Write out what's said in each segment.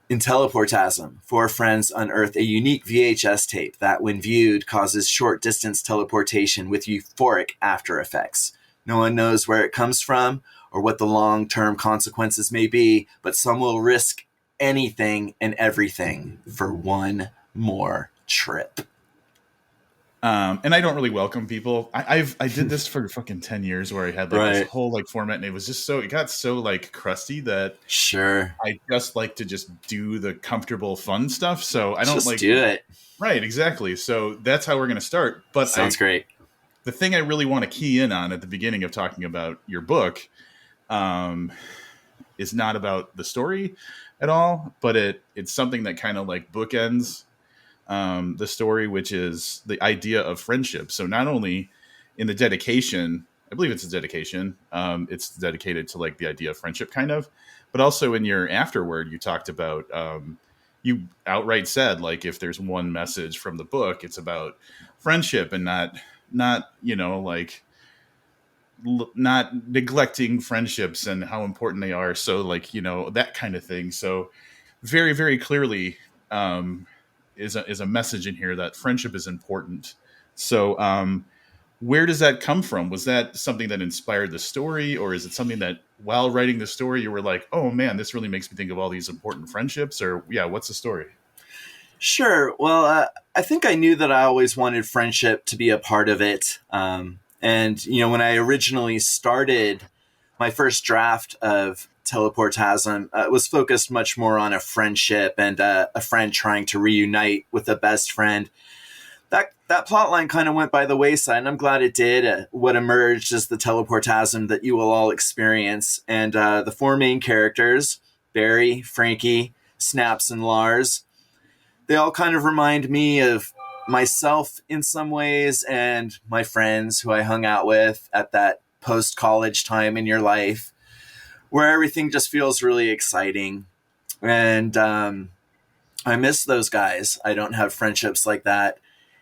In Teleportasm, four friends unearth a unique VHS tape that, when viewed, causes short-distance teleportation with euphoric after effects. No one knows where it comes from or what the long-term consequences may be, but some will risk anything and everything for one more trip. And I don't really welcome people. I did this for fucking 10 years where I had like this Right. whole like format, and it was just it got so like crusty that Sure. I just like to just do the comfortable fun stuff. So I don't Just like, do it. right, exactly. So that's how we're going to start. But Sounds great. the thing I really want to key in on at the beginning of talking about your book, um, is not about the story at all, but it's something that kind of like bookends the story, which is the idea of friendship. So not only in the dedication, I believe it's a dedication, it's dedicated to like the idea of friendship kind of, but also in your afterword, you talked about, you outright said, like, if there's one message from the book, it's about friendship and not, like not neglecting friendships and how important they are. So like, that kind of thing. So very, very clearly, is a message in here that friendship is important. So, where does that come from? Was that something that inspired the story, or is it something that while writing the story you were like, oh man, this really makes me think of all these important friendships? Or yeah, what's the story? Sure. Well, I think I knew that I always wanted friendship to be a part of it. When I originally started my first draft of Teleportasm, was focused much more on a friendship and a friend trying to reunite with a best friend. That plot line kind of went by the wayside, and I'm glad it did. What emerged is the Teleportasm that you will all experience. And the four main characters, Barry, Frankie, Snaps, and Lars, they all kind of remind me of myself in some ways and my friends who I hung out with at that post-college time in your life, where everything just feels really exciting. And I miss those guys. I don't have friendships like that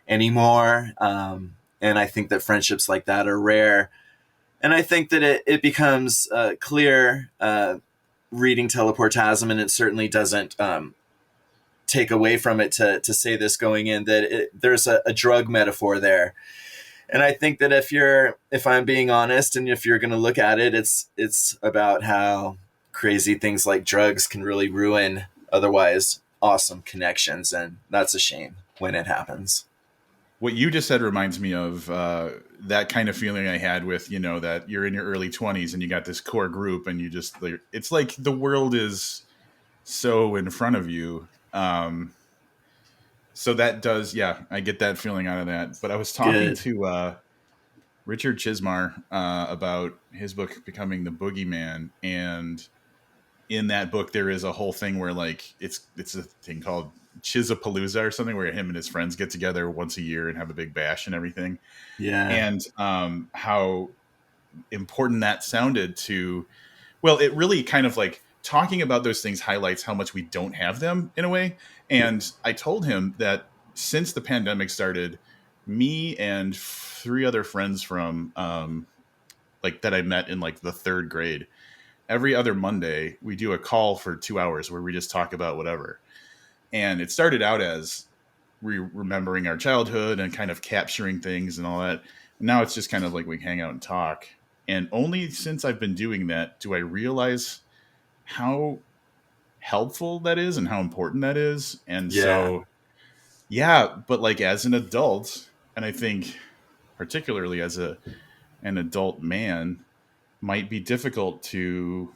anymore. And I think that friendships like that are rare. And I think that it becomes clear reading Teleportasm, and it certainly doesn't take away from it to say this going in, that there's a drug metaphor there. And I think that if I'm being honest, and if you're going to look at it, it's about how crazy things like drugs can really ruin otherwise awesome connections. And that's a shame when it happens. What you just said reminds me of that kind of feeling I had with, that you're in your early 20s and you got this core group and you just, it's like the world is so in front of you. So that does, yeah, I get that feeling out of that. But I was talking Good. to Richard Chismar about his book Becoming the Boogeyman, and in that book there is a whole thing where like it's a thing called Chisapalooza or something, where him and his friends get together once a year and have a big bash and everything. Yeah. And how important that sounded to, well, it really kind of like talking about those things highlights how much we don't have them in a way. And I told him that since the pandemic started, me and three other friends from like that I met in like the third grade, every other Monday we do a call for 2 hours where we just talk about whatever. And it started out as remembering our childhood and kind of capturing things and all that. Now it's just kind of like we hang out and talk. And only since I've been doing that do I realize how helpful that is and how important that is. And Yeah. so, yeah, but like as an adult, and I think particularly as an adult man, might be difficult to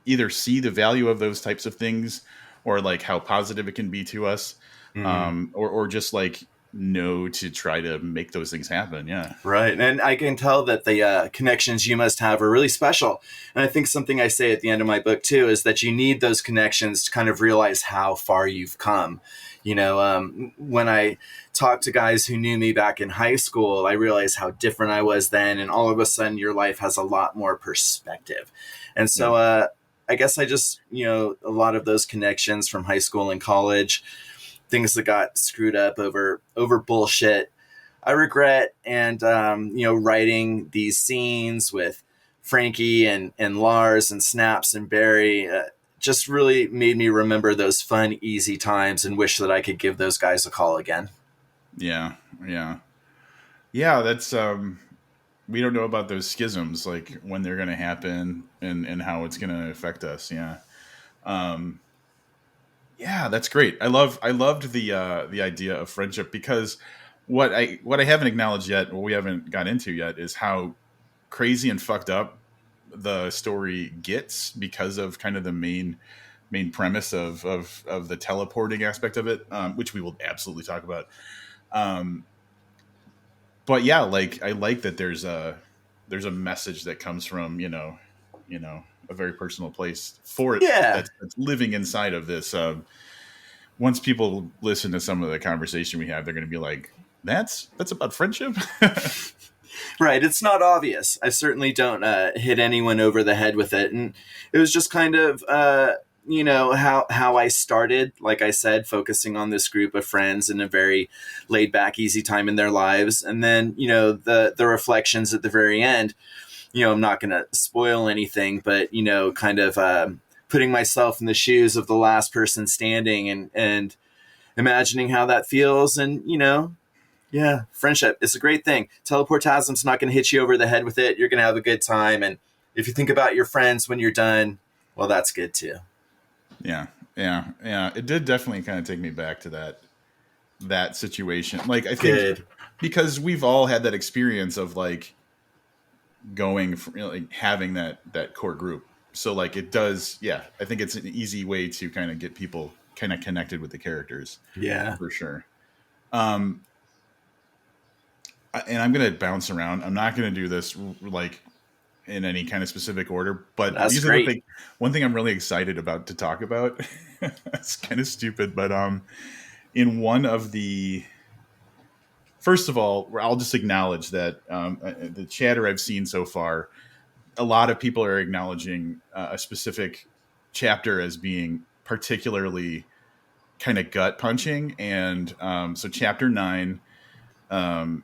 either see the value of those types of things, or like how positive it can be to us, Mm-hmm. or just like know to try to make those things happen. Yeah. Right. And I can tell that the connections you must have are really special. And I think something I say at the end of my book, too, is that you need those connections to kind of realize how far you've come. When I talk to guys who knew me back in high school, I realized how different I was then. And all of a sudden, your life has a lot more perspective. And so I guess I just, a lot of those connections from high school and college, things that got screwed up over bullshit, I regret. And, writing these scenes with Frankie and Lars and Snaps and Barry just really made me remember those fun, easy times and wish that I could give those guys a call again. Yeah, yeah, yeah. That's we don't know about those schisms, like when they're going to happen and how it's going to affect us. Yeah. Um, yeah, that's great. I loved the idea of friendship, because what I haven't acknowledged yet, what we haven't got into yet, is how crazy and fucked up the story gets because of kind of the main premise of the teleporting aspect of it, which we will absolutely talk about. Um, but yeah, like I like that there's a message that comes from a very personal place for it Yeah. that's living inside of this. Once people listen to some of the conversation we have, they're going to be like, that's about friendship. Right. It's not obvious. I certainly don't hit anyone over the head with it. And it was just kind of, how I started, like I said, focusing on this group of friends in a very laid back, easy time in their lives. And then, the reflections at the very end, I'm not going to spoil anything, but, kind of putting myself in the shoes of the last person standing and imagining how that feels. And, yeah, friendship is a great thing. Teleportasm's not going to hit you over the head with it. You're going to have a good time. And if you think about your friends when you're done, well, that's good too. Yeah, yeah, yeah. It did definitely kind of take me back to that situation. Like, I think Good. because we've all had that experience of like going from, like having that core group. So like it does, yeah. I think it's an easy way to kind of get people kind of connected with the characters. Yeah. For sure. Um, and I'm gonna bounce around. I'm not gonna do this like in any kind of specific order, but That's these are the great. thing. One thing I'm really excited about to talk about. It's kind of stupid, but in one of the first of all, I'll just acknowledge that the chatter I've seen so far, a lot of people are acknowledging a specific chapter as being particularly kind of gut punching, and so chapter 9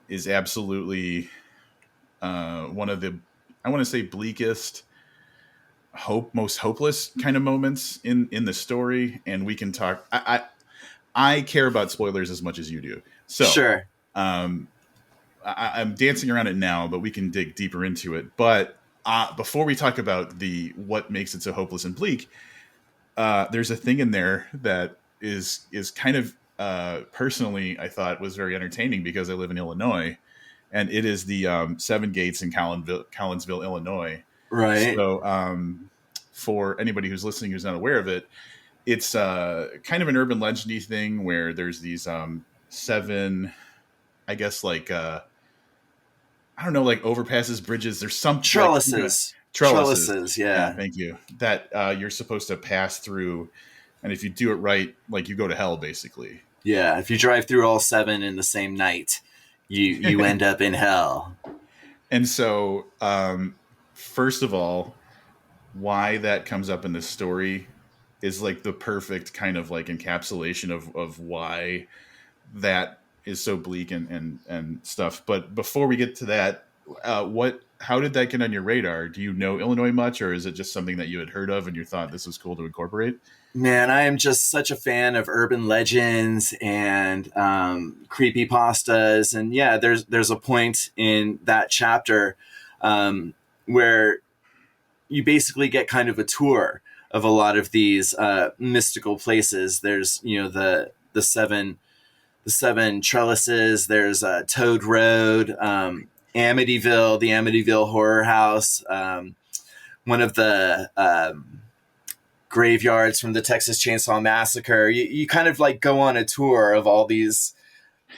is absolutely one of the, I want to say, bleakest, most hopeless kind of moments in the story. And we can talk. I care about spoilers as much as you do, so Sure. um, I'm dancing around it now, but we can dig deeper into it. But before we talk about what makes it so hopeless and bleak, there's a thing in there that is kind of personally, I thought was very entertaining because I live in Illinois, and it is the Seven Gates in Collinsville, Illinois. Right. So for anybody who's listening who's not aware of it, it's kind of an urban legendy thing where there's these seven, I guess, like I don't know, like overpasses, bridges. There's some Trellises. trellises. Yeah, Yeah. thank you. That you're supposed to pass through, and if you do it right, like you go to hell, basically. Yeah. If you drive through all 7 in the same night, you end up in hell. And so, first of all, why that comes up in this story is like the perfect kind of like encapsulation of why that is so bleak and stuff. But before we get to that, how did that get on your radar? Do you know Illinois much, or is it just something that you had heard of and you thought this was cool to incorporate? Man, I am just such a fan of urban legends and creepypastas. And yeah, there's a point in that chapter where you basically get kind of a tour of a lot of these mystical places. There's the seven trellises. There's Toad Road, Amityville, the Amityville Horror House, one of the graveyards from the Texas Chainsaw Massacre. You kind of like go on a tour of all these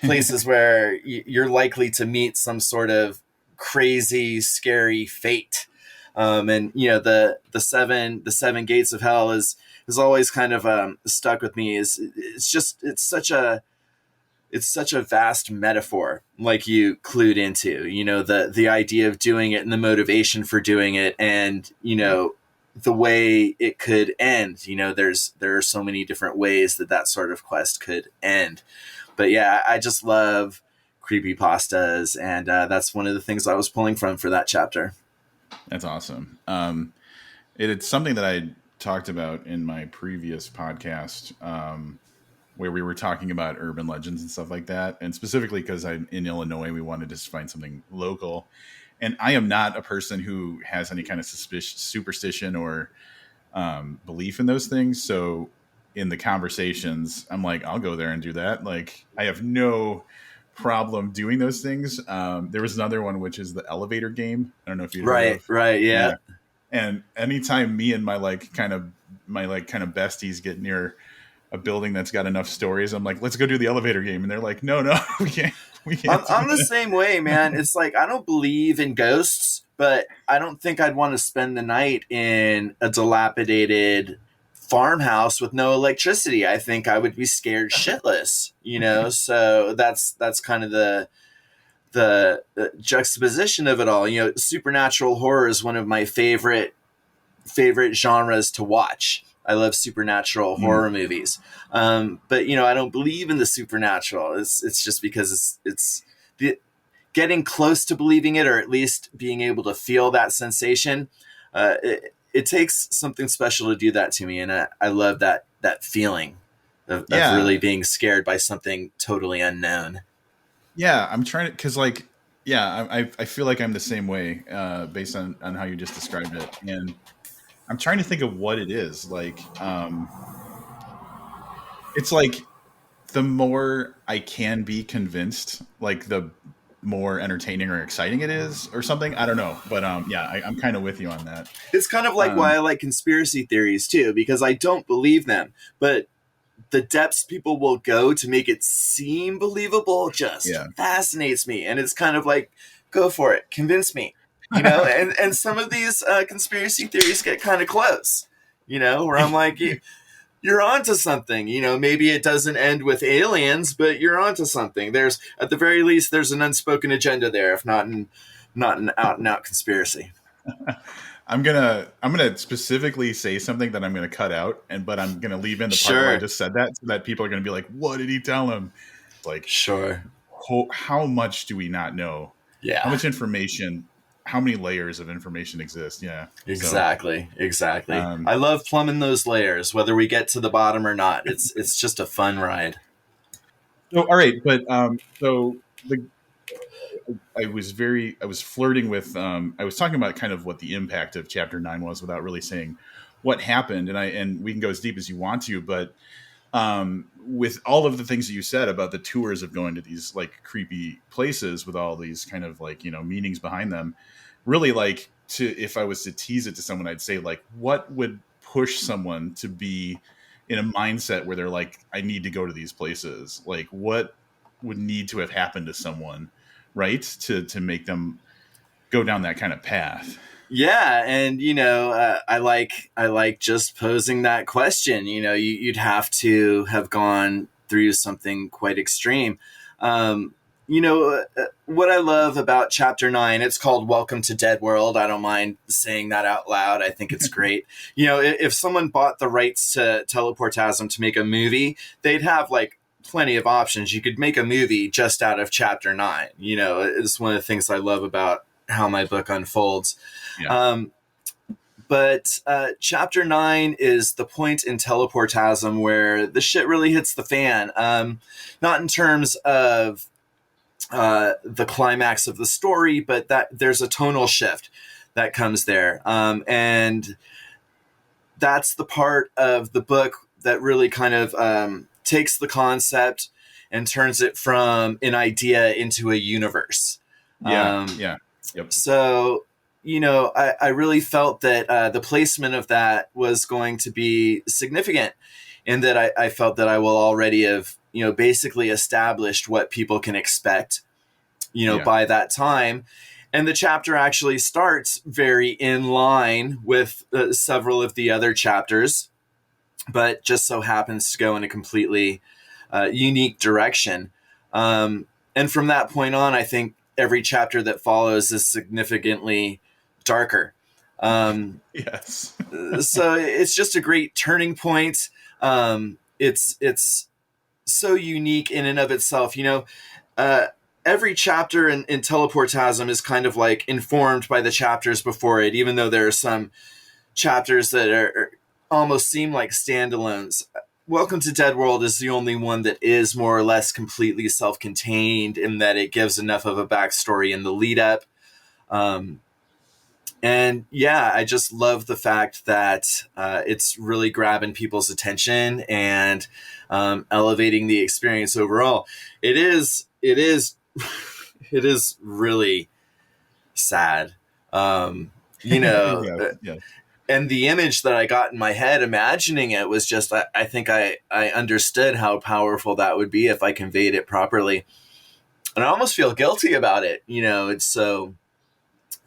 places where you're likely to meet some sort of crazy, scary fate. And the seven gates of hell is always kind of stuck with me. It's such a vast metaphor, like you clued into, the idea of doing it and the motivation for doing it, and the way it could end. There are so many different ways that sort of quest could end. But yeah, I just love creepypastas, and that's one of the things I was pulling from for that chapter. That's awesome. It's something that I talked about in my previous podcast, where we were talking about urban legends and stuff like that. And specifically because I'm in Illinois, we wanted to find something local. And I am not a person who has any kind of superstition or belief in those things. So in the conversations, I'm like, I'll go there and do that. Like, I have no problem doing those things. There was another one, which is the elevator game. I don't know if you'd heard of. Right. Yeah. And anytime me and my kind of besties get near a building that's got enough stories, I'm like, let's go do the elevator game. And they're like, no, we can't. I'm the same way, man. It's like, I don't believe in ghosts, but I don't think I'd want to spend the night in a dilapidated farmhouse with no electricity. I think I would be scared shitless, So that's kind of the juxtaposition of it all. Supernatural horror is one of my favorite genres to watch. I love supernatural horror movies. But I don't believe in the supernatural. It's just because it's getting close to believing it, or at least being able to feel that sensation. It takes something special to do that to me. And I love that feeling of really being scared by something totally unknown. Yeah. I'm trying to, cause I feel like I'm the same way, based on how you just described it. And I'm trying to think of what it is. Like, it's like the more I can be convinced, like the more entertaining or exciting it is, or something. I don't know, but I'm kind of with you on that. It's kind of like why I like conspiracy theories too, because I don't believe them, but the depths people will go to make it seem believable just fascinates me. And it's kind of like, go for it, convince me. And some of these conspiracy theories get kind of close, where I'm like, you're onto something, maybe it doesn't end with aliens, but you're onto something. There's, at the very least, there's an unspoken agenda there, if not an out and out conspiracy. I'm gonna specifically say something that I'm gonna cut out, but I'm gonna leave in the part where I just said that, so that people are gonna be like, what did he tell him? Like, sure. How much do we not know? Yeah. How much information? How many layers of information exist? Yeah, exactly. I love plumbing those layers, whether we get to the bottom or not. It's just a fun ride. So, all right, but I was flirting with, I was talking about kind of what the impact of chapter 9 was without really saying what happened. And we can go as deep as you want to, but with all of the things that you said about the tours of going to these like creepy places with all these kind of like, meanings behind them, really, like, if I was to tease it to someone, I'd say, like, what would push someone to be in a mindset where they're like, I need to go to these places? Like, what would need to have happened to someone, right, to make them go down that kind of path? Yeah, and I like just posing that question. You'd have to have gone through something quite extreme. What I love about chapter 9, it's called Welcome to Dead World. I don't mind saying that out loud. I think it's great. If someone bought the rights to Teleportasm to make a movie, they'd have like plenty of options. You could make a movie just out of chapter 9. It's one of the things I love about how my book unfolds. Yeah. But chapter 9 is the point in Teleportasm where the shit really hits the fan. Not in terms of the climax of the story, but that there's a tonal shift that comes there. And that's the part of the book that really kind of takes the concept and turns it from an idea into a universe. Yep. So, I really felt that the placement of that was going to be significant, and that I felt that I will already have, basically established what people can expect, by that time. And the chapter actually starts very in line with several of the other chapters, but just so happens to go in a completely unique direction. And from that point on, I think every chapter that follows is significantly darker. Yes. So it's just a great turning point. It's so unique in and of itself. Every chapter in Teleportasm is kind of like informed by the chapters before it, even though there are some chapters that are almost seem like standalones. Welcome to Dead World is the only one that is more or less completely self-contained in that it gives enough of a backstory in the lead up. And yeah, I just love the fact that it's really grabbing people's attention and elevating the experience overall. It is it is really sad. You know, Yeah, yeah. and the image that I got in my head imagining it was just, I think I understood how powerful that would be if I conveyed it properly. And I almost feel guilty about it. You know, it's so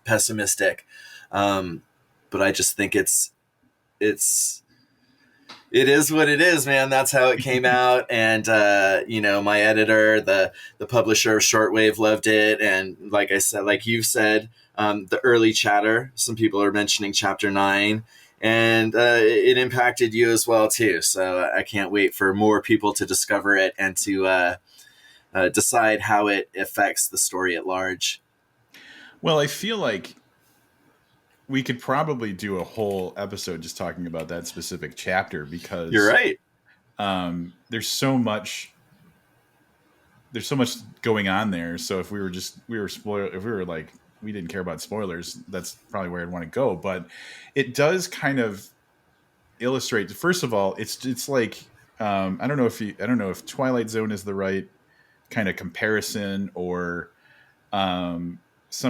pessimistic. But I just think it is what it is, man. That's how it came out. And, you know, my editor, the publisher of Shortwave loved it. And like I said, like you've said, the early chatter, some people are mentioning chapter 9, and it impacted you as well too. So I can't wait for more people to discover it and to decide how it affects the story at large. Well, I feel like we could probably do a whole episode just talking about that specific chapter, because You're right. There's so much going on there. So if we were like, we didn't care about spoilers, that's probably where I'd want to go. But it does kind of illustrate, first of all, it's like, I don't know if Twilight Zone is the right kind of comparison, or some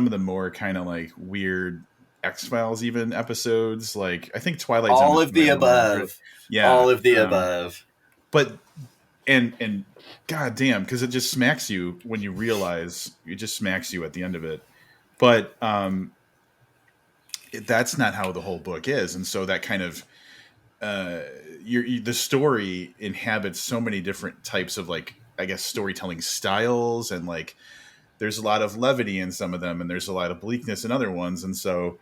of the more kind of like weird X-Files even episodes. Like, I think Twilight Zone all of the above. Yeah, all of the above. But and god damn, because it just smacks you when you realize, it just smacks you at the end of it. But that's not how the whole book is. And so that kind of the story inhabits so many different types of, like, I guess, storytelling styles, and like there's a lot of levity in some of them, and there's a lot of bleakness in other ones. And so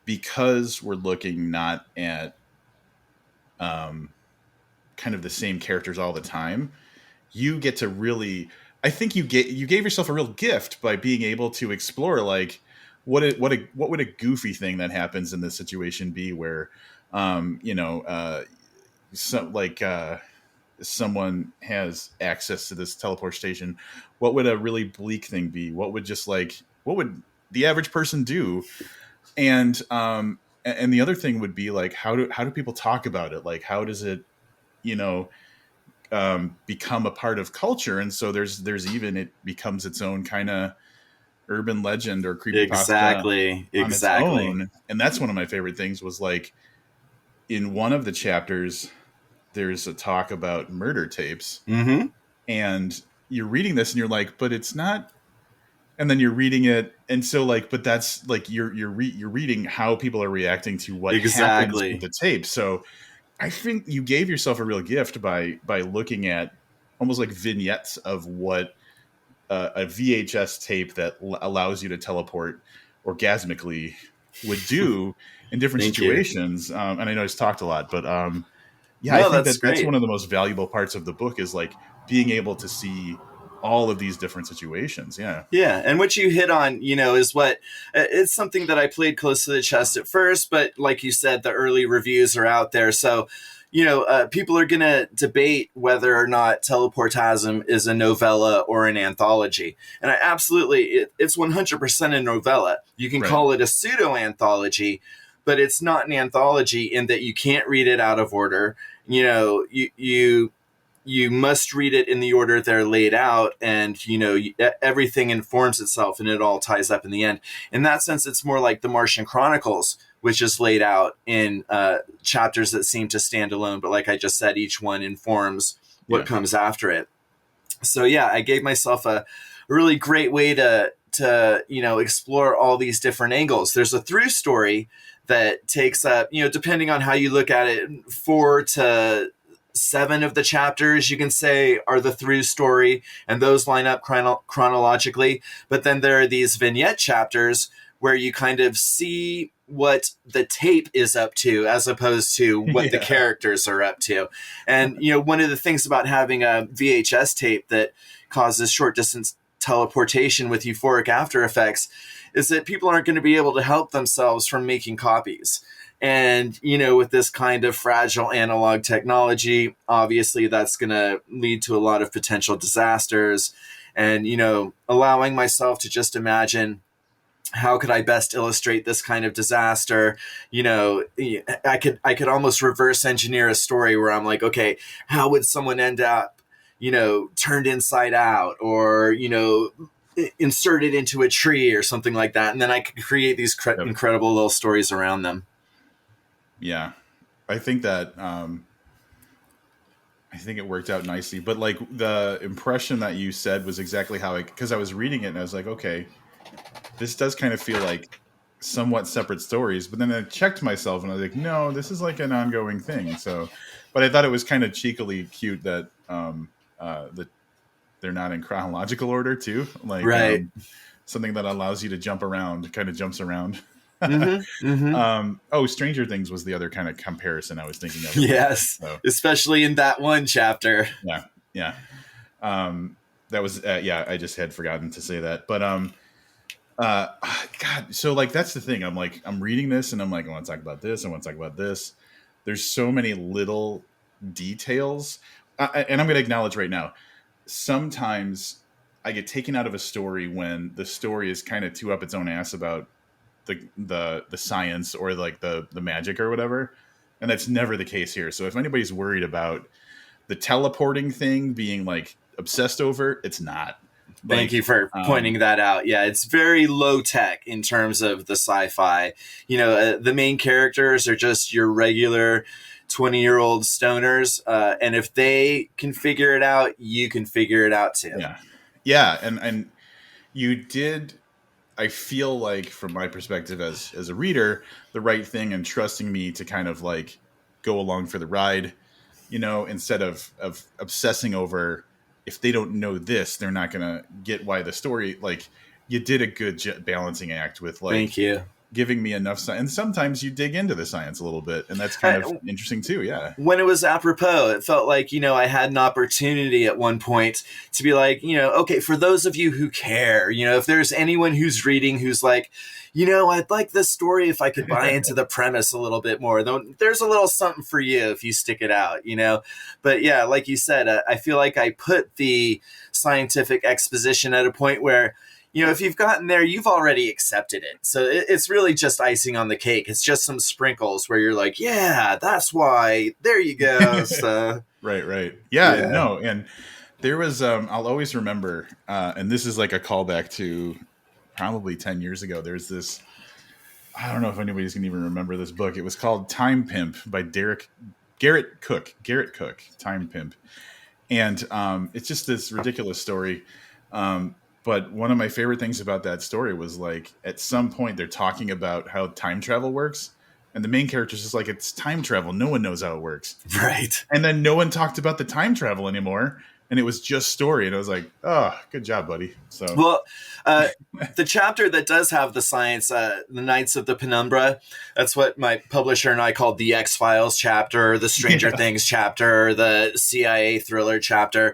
because we're looking not at kind of the same characters all the time, you get to really, I think you gave yourself a real gift by being able to explore, like, what would a goofy thing that happens in this situation be, where someone has access to this teleportation. What would a really bleak thing be? What would the average person do? And the other thing would be, like, how do people talk about it? Like, how does it, become a part of culture? And so there's even, it becomes its own kind of urban legend or creepypasta. Exactly. And that's one of my favorite things, was like, in one of the chapters, there's a talk about murder tapes. Mm-hmm. And you're reading this and you're like, but it's not. And then you're reading it, and so, like, but that's like, you're reading how people are reacting to what happens with the tape. So I think you gave yourself a real gift by looking at almost like vignettes of what a VHS tape that allows you to teleport orgasmically would do in different situations. And I know it's talked a lot, but I think that's one of the most valuable parts of the book, is like being able to see all of these different situations. Yeah. And what you hit on, is what, it's something that I played close to the chest at first, but like you said, the early reviews are out there. So, people are going to debate whether or not Teleportasm is a novella or an anthology. And I absolutely, it's 100% a novella. You can call it a pseudo anthology, but it's not an anthology in that you can't read it out of order. You must read it in the order they're laid out, and everything informs itself and it all ties up in the end. In that sense, it's more like the Martian Chronicles, which is laid out in chapters that seem to stand alone, but like I just said, each one informs what comes after it. So I gave myself a really great way to explore all these different angles. There's a through story that takes up, depending on how you look at it, 4 to 7 of the chapters, you can say, are the through story, and those line up chronologically. But then there are these vignette chapters where you kind of see what the tape is up to, as opposed to what the characters are up to. And, one of the things about having a VHS tape that causes short distance teleportation with euphoric after effects is that people aren't going to be able to help themselves from making copies. And, with this kind of fragile analog technology, obviously that's going to lead to a lot of potential disasters. And, allowing myself to just imagine, how could I best illustrate this kind of disaster? I could almost reverse engineer a story where I'm like, okay, how would someone end up, turned inside out, or, inserted into a tree or something like that. And then I could create these incredible little stories around them. Yeah. I think that, I think it worked out nicely, but like the impression that you said was exactly how because I was reading it and I was like, okay, this does kind of feel like somewhat separate stories, but then I checked myself and I was like, no, this is like an ongoing thing. So, but I thought it was kind of cheekily cute that, that they're not in chronological order too. Like, right. Something that allows you to jump around, kind of jumps around. Mm-hmm, mm-hmm. Stranger Things was the other kind of comparison I was thinking of. Yes, so. Especially in that one chapter. Yeah. That was I just had forgotten to say that, but God, so like that's the thing. I'm reading this and I'm like, I want to talk about this. I want to talk about this. There's so many little details, and I'm going to acknowledge right now. Sometimes I get taken out of a story when the story is kind of too up its own ass about the science or like the magic or whatever, and that's never the case here. So if anybody's worried about the teleporting thing being like obsessed over, it's not. Thank you for pointing that out. Yeah, it's very low tech in terms of the sci-fi. The main characters are just your regular 20-year-old stoners, and if they can figure it out, you can figure it out too. Yeah, and you did. I feel like, from my perspective as a reader, the right thing and trusting me to kind of like go along for the ride, instead of obsessing over, if they don't know this, they're not going to get why the story, like, you did a good balancing act with like, thank you, giving me enough science. And sometimes you dig into the science a little bit, and that's kind of interesting too. Yeah. When it was apropos, it felt like, I had an opportunity at one point to be like, okay, for those of you who care, if there's anyone who's reading who's like, I'd like this story if I could buy into the premise a little bit more, though there's a little something for you if you stick it out, But yeah, like you said, I feel like I put the scientific exposition at a point where, if you've gotten there, you've already accepted it. So it's really just icing on the cake. It's just some sprinkles where you're like, yeah, that's why. There you go. So. Right. Yeah, no. And there was, I'll always remember, and this is like a callback to probably 10 years ago. There's this, I don't know if anybody's going to even remember this book. It was called Time Pimp by Garrett Cook, Time Pimp. And it's just this ridiculous story. But one of my favorite things about that story was like, at some point they're talking about how time travel works. And the main character's just like, it's time travel. No one knows how it works. Right. And then no one talked about the time travel anymore. And it was just story. And I was like, oh, good job, buddy. So, well, the chapter that does have the science, the Knights of the Penumbra, that's what my publisher and I called the X-Files chapter, the Stranger Things chapter, the CIA thriller chapter.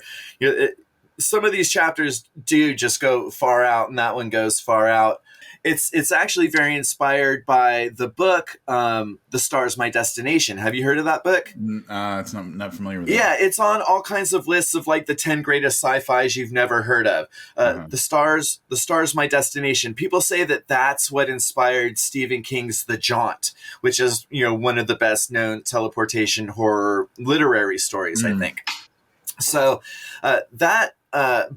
Some of these chapters do just go far out, and that one goes far out. It's actually very inspired by the book, The Star's My Destination. Have you heard of that book? It's not familiar with that. It's on all kinds of lists of like the 10 greatest sci-fis you've never heard of. The Star's My Destination. People say that that's what inspired Stephen King's The Jaunt, which is, one of the best known teleportation horror literary stories, I think. So that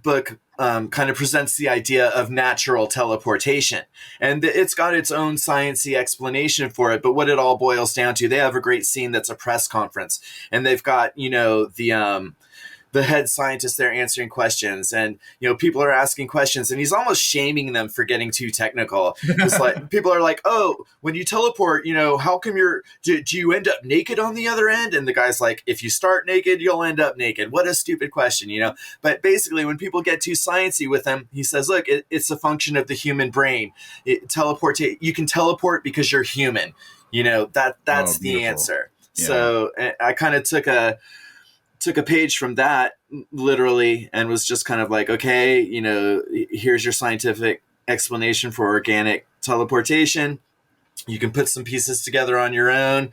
book kind of presents the idea of natural teleportation, and it's got its own sciencey explanation for it. But what it all boils down to, they have a great scene that's a press conference, and they've got the head scientist there answering questions, and people are asking questions, and he's almost shaming them for getting too technical. It's like people are like, "Oh, when you teleport, how come do you end up naked on the other end?" And the guy's like, "If you start naked, you'll end up naked." What a stupid question, But basically, when people get too sciencey with him, he says, "Look, it's a function of the human brain. You can teleport because you're human. That's the answer." Yeah. So I kind of took a page from that literally and was just kind of like, okay, here's your scientific explanation for organic teleportation. You can put some pieces together on your own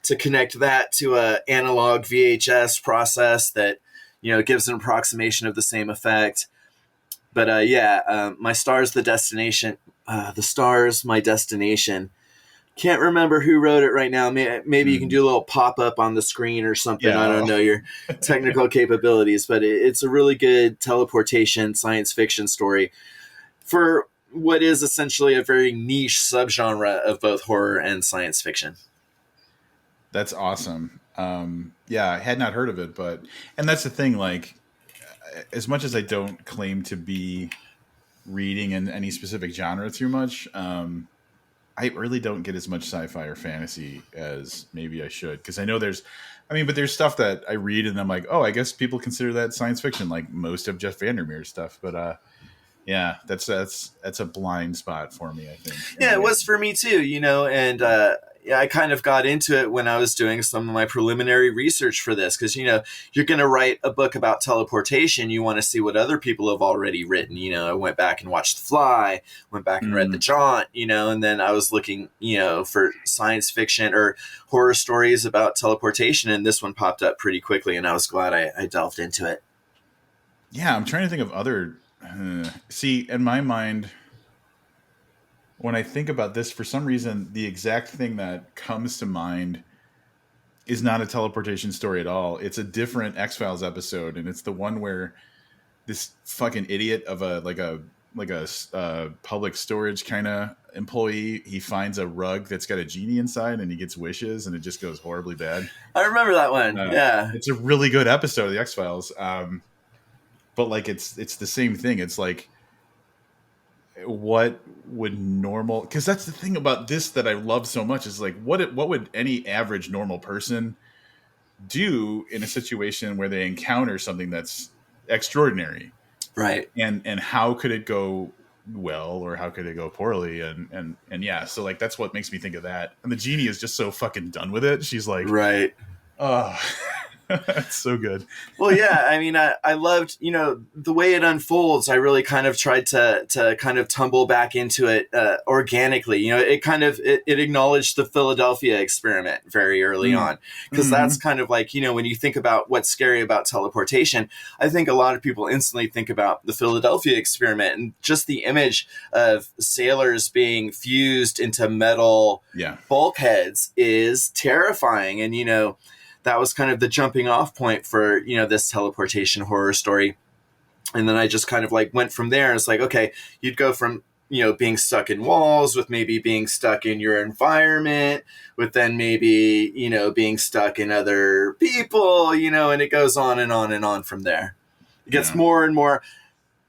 to connect that to a analog VHS process that, gives an approximation of the same effect. But my star's the destination. The star's my destination. Can't remember who wrote it right now. Maybe you can do a little pop-up on the screen or something. Yeah. I don't know your technical capabilities, but it's a really good teleportation science fiction story for what is essentially a very niche subgenre of both horror and science fiction. That's awesome. Yeah, I had not heard of it, and that's the thing, like, as much as I don't claim to be reading in any specific genre too much, I really don't get as much sci-fi or fantasy as maybe I should, because I know but there's stuff that I read and I'm like, oh, I guess people consider that science fiction, like most of Jeff Vandermeer's stuff. But yeah, that's a blind spot for me, I think. Yeah, it was for me too, and I kind of got into it when I was doing some of my preliminary research for this, because, you're going to write a book about teleportation. You want to see what other people have already written. I went back and watched The Fly, went back and read The Jaunt, and then I was looking, for science fiction or horror stories about teleportation, and this one popped up pretty quickly, and I was glad I delved into it. Yeah, I'm trying to think of other... see, in my mind, when I think about this, for some reason, the exact thing that comes to mind is not a teleportation story at all. It's a different X-Files episode, and it's the one where this fucking idiot of a public storage kind of employee, he finds a rug that's got a genie inside, and he gets wishes, and it just goes horribly bad. I remember that one. Yeah, it's a really good episode of the X-Files. But like it's the same thing. It's like, what would normal? Because that's the thing about this that I love so much, is like, what would any average normal person do in a situation where they encounter something that's extraordinary, right? And how could it go well, or how could it go poorly? And yeah, so like that's what makes me think of that. And the genie is just so fucking done with it. She's like, right. Oh. That's so good. Well, yeah, I mean, I loved, the way it unfolds. I really kind of tried to kind of tumble back into it organically. It acknowledged the Philadelphia experiment very early on, because that's kind of like, when you think about what's scary about teleportation, I think a lot of people instantly think about the Philadelphia experiment, and just the image of sailors being fused into metal bulkheads is terrifying. And, that was kind of the jumping off point for, this teleportation horror story. And then I just kind of like went from there. It's like, okay, you'd go from, being stuck in walls, with maybe being stuck in your environment, with then maybe, being stuck in other people, and it goes on and on and on from there. It gets more and more,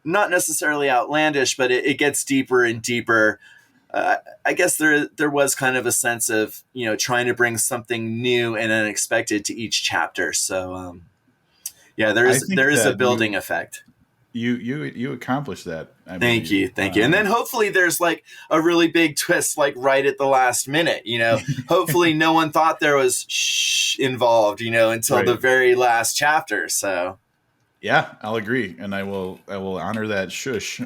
not necessarily outlandish, but it gets deeper and deeper. I guess there was kind of a sense of, trying to bring something new and unexpected to each chapter. So, there is a building effect. You accomplished that. Thank you. And then hopefully there's like a really big twist, like right at the last minute. Hopefully no one thought there was involved, until the very last chapter. So, yeah, I'll agree, and I will honor that shush.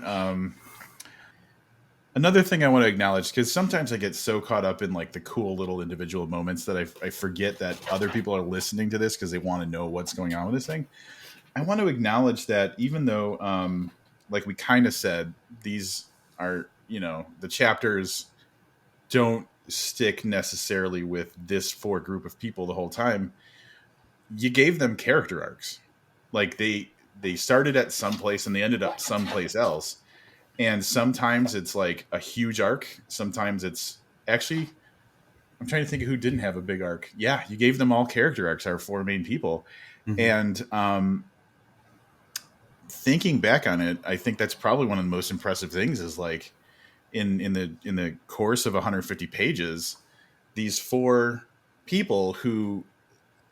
Another thing I want to acknowledge, because sometimes I get so caught up in like the cool little individual moments that I forget that other people are listening to this because they want to know what's going on with this thing. I want to acknowledge that even though, like we kind of said, these are, the chapters don't stick necessarily with this group of people the whole time, you gave them character arcs. Like they started at some place and they ended up someplace else. And sometimes it's like a huge arc. Sometimes it's actually, I'm trying to think of who didn't have a big arc. Yeah, you gave them all character arcs, our four main people. And thinking back on it, I think that's probably one of the most impressive things is like in the course of 150 pages, these four people who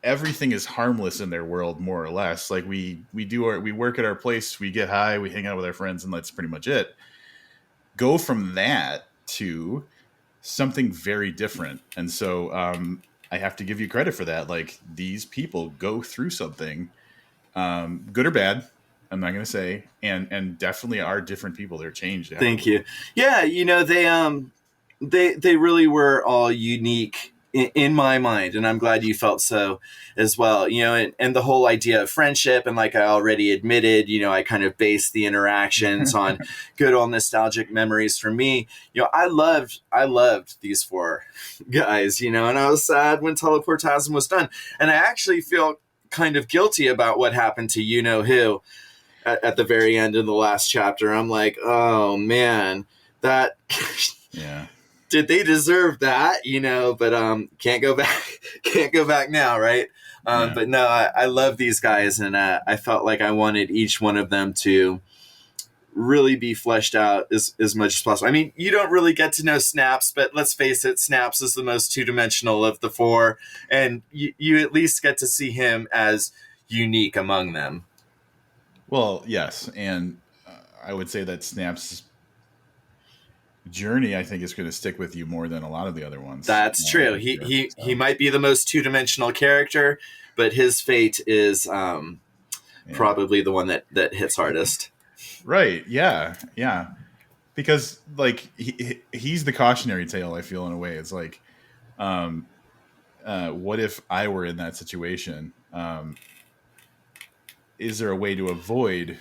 everything is harmless in their world, more or less. Like we work at our place, we get high, we hang out with our friends, and that's pretty much it. Go from that to something very different. And so I have to give you credit for that. Like these people go through something, good or bad, I'm not going to say, and definitely are different people. They're changed. Thank you. Yeah. They, they really were all unique in my mind, and I'm glad you felt so as well. And the whole idea of friendship, and like I already admitted, I kind of based the interactions on good old nostalgic memories for me. I loved these four guys, and I was sad when Teleportasm was done, and I actually feel kind of guilty about what happened to who at the very end of the last chapter. I'm like, oh man, that Yeah. did they deserve that? But can't go back, can't go back now, right? Yeah. But no, I love these guys, and I felt like I wanted each one of them to really be fleshed out as much as possible. I mean, you don't really get to know Snaps, but let's face it, Snaps is the most two-dimensional of the four, and you at least get to see him as unique among them. Well, yes, and I would say that Snap's journey, I think, is going to stick with you more than a lot of the other ones. That's true. He might be the most two-dimensional character, but his fate is probably the one that hits hardest. Right. Yeah. Yeah. Because like he's the cautionary tale, I feel, in a way. It's like, what if I were in that situation? Is there a way to avoid,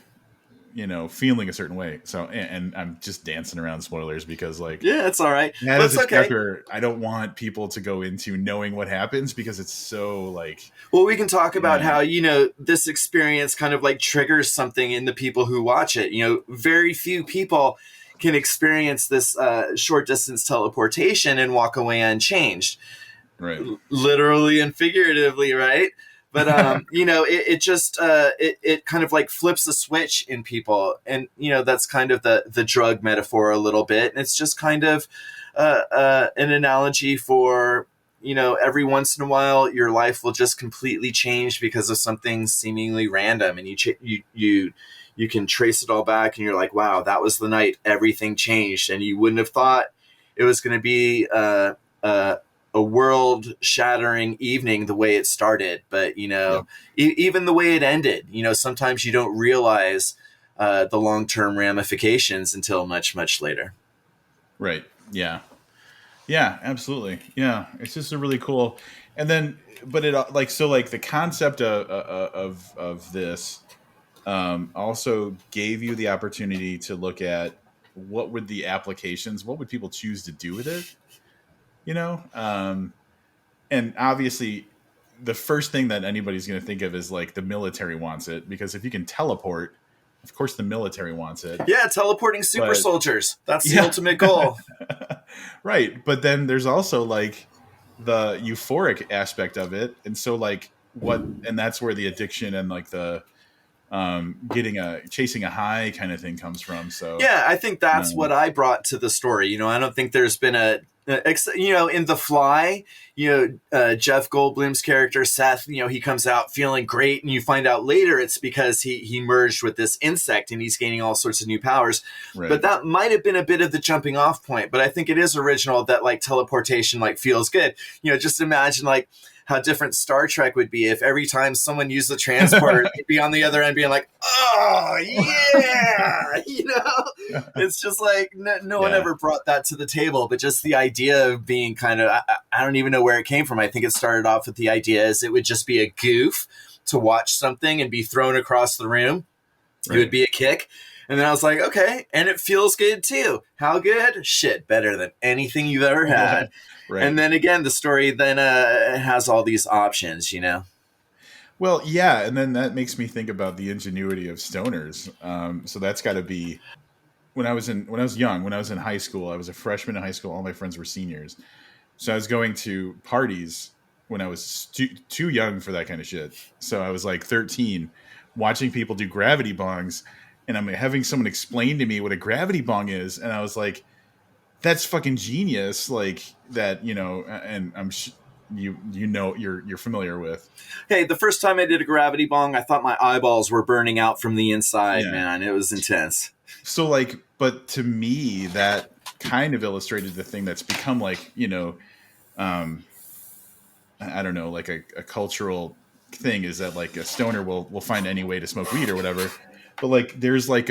feeling a certain way? So, and I'm just dancing around spoilers because, like, yeah, it's all right. That is a okay. chapter I don't want people to go into knowing what happens because it's so like. Well, we can talk about how this experience kind of like triggers something in the people who watch it. Very few people can experience this short distance teleportation and walk away unchanged, right? Literally and figuratively, right? But it just it kind of like flips a switch in people, and that's kind of the drug metaphor a little bit. And it's just kind of an analogy for every once in a while your life will just completely change because of something seemingly random, and you can trace it all back, and you're like, wow, that was the night everything changed, and you wouldn't have thought it was going to be a world-shattering evening the way it started, but even the way it ended, sometimes you don't realize the long-term ramifications until much, much later. Right. Yeah. Yeah, absolutely. Yeah, it's just a really cool. And then, but it like the concept of this also gave you the opportunity to look at what would the applications, what would people choose to do with it, and obviously the first thing that anybody's going to think of is like the military wants it, because if you can teleport, of course the military wants it. Yeah, teleporting super soldiers. That's the ultimate goal. Right. But then there's also like the euphoric aspect of it. And so like and that's where the addiction and like the chasing a high kind of thing comes from. So yeah, I think that's what I brought to the story. I don't think there's been in The Fly, Jeff Goldblum's character Seth, he comes out feeling great, and you find out later it's because he merged with this insect and he's gaining all sorts of new powers. Right. But that might have been a bit of the jumping off point. But I think it is original that like teleportation like feels good. Just imagine like how different Star Trek would be if every time someone used the transporter, they'd be on the other end being like, oh, yeah, It's just like no one ever brought that to the table, but just the idea of being kind of, I don't even know where it came from. I think it started off with the idea as it would just be a goof to watch something and be thrown across the room. Right. It would be a kick. And then I was like, okay, and it feels good too. How good? Shit, better than anything you've ever had. Right. And then again, the story then has all these options, Well, yeah, and then that makes me think about the ingenuity of stoners. So that's got to be when I was young, when I was in high school. I was a freshman in high school. All my friends were seniors, so I was going to parties when I was too young for that kind of shit. So I was like 13, watching people do gravity bongs. And I'm having someone explain to me what a gravity bong is. And I was like, that's fucking genius. Like that, and I'm you're familiar with. Hey, the first time I did a gravity bong, I thought my eyeballs were burning out from the inside, man. It was intense. So like, but to me, that kind of illustrated the thing that's become like, I don't know, like a cultural thing is that like a stoner will find any way to smoke weed or whatever. But like, there's like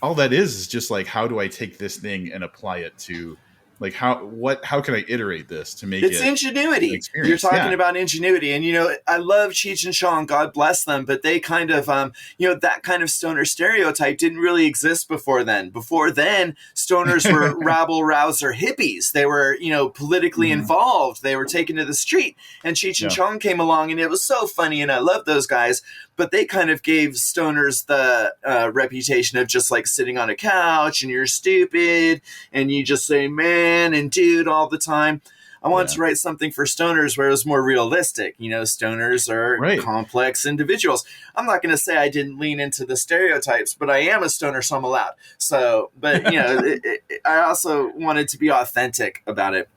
all that is just like, how do I take this thing and apply it to Like how can I iterate this to make It's it an ingenuity. You're experience? talking Yeah. about ingenuity. And, I love Cheech and Chong, God bless them, but they kind of, that kind of stoner stereotype didn't really exist before then. Before then, stoners were rabble rouser hippies. They were, politically Hmm. involved. They were taken to the street. And Cheech and Yeah. Chong came along, and it was so funny, and I love those guys. But they kind of gave stoners the reputation of just like sitting on a couch and you're stupid and you just say man and dude all the time. I wanted Yeah. to write something for stoners where it was more realistic. Stoners are Right. complex individuals. I'm not going to say I didn't lean into the stereotypes, but I am a stoner, so I'm allowed. So, but, I also wanted to be authentic about it.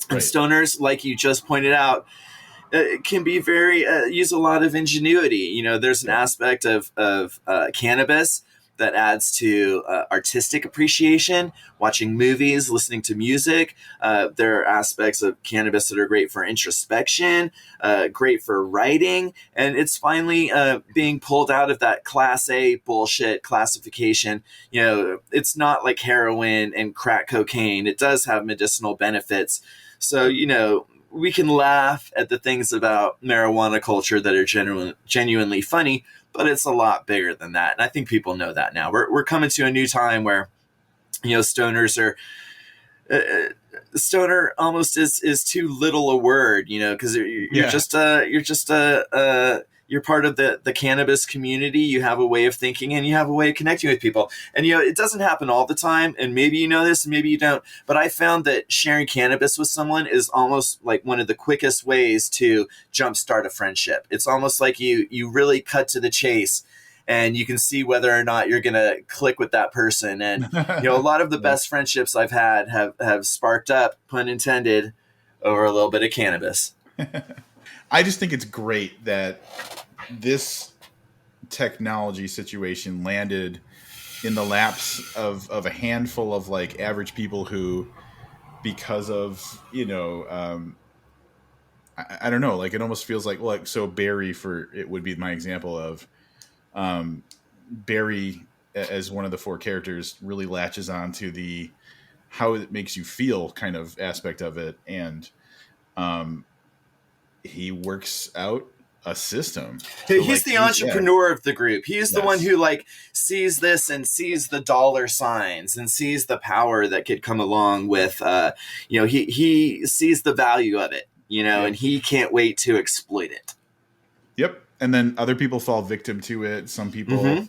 And Right. stoners, like you just pointed out, can be very use a lot of ingenuity. There's an aspect of cannabis that adds to artistic appreciation, watching movies, listening to music. There are aspects of cannabis that are great for introspection, great for writing, and it's finally being pulled out of that Class A bullshit classification. It's not like heroin and crack cocaine. It does have medicinal benefits. So, we can laugh at the things about marijuana culture that are genuinely funny, but it's a lot bigger than that. And I think people know that now. We're coming to a new time where, stoners are, stoner almost is too little a word, because you're part of the cannabis community. You have a way of thinking and you have a way of connecting with people. And, it doesn't happen all the time. And maybe you know this, and maybe you don't. But I found that sharing cannabis with someone is almost like one of the quickest ways to jumpstart a friendship. It's almost like you really cut to the chase and you can see whether or not you're going to click with that person. And, a lot of the best friendships I've had have sparked up, pun intended, over a little bit of cannabis. I just think it's great that this technology situation landed in the laps of a handful of like average people who, because of, I don't know, like it almost feels like so Barry, for it would be my example of Barry as one of the four characters really latches on to the how it makes you feel kind of aspect of it, and he works out a system. So He's like the entrepreneur of the group. He's the one Yes. who like sees this and sees the dollar signs and sees the power that could come along with, he sees the value of it, and he can't wait to exploit it. Yep. And then other people fall victim to it. Some people, maybe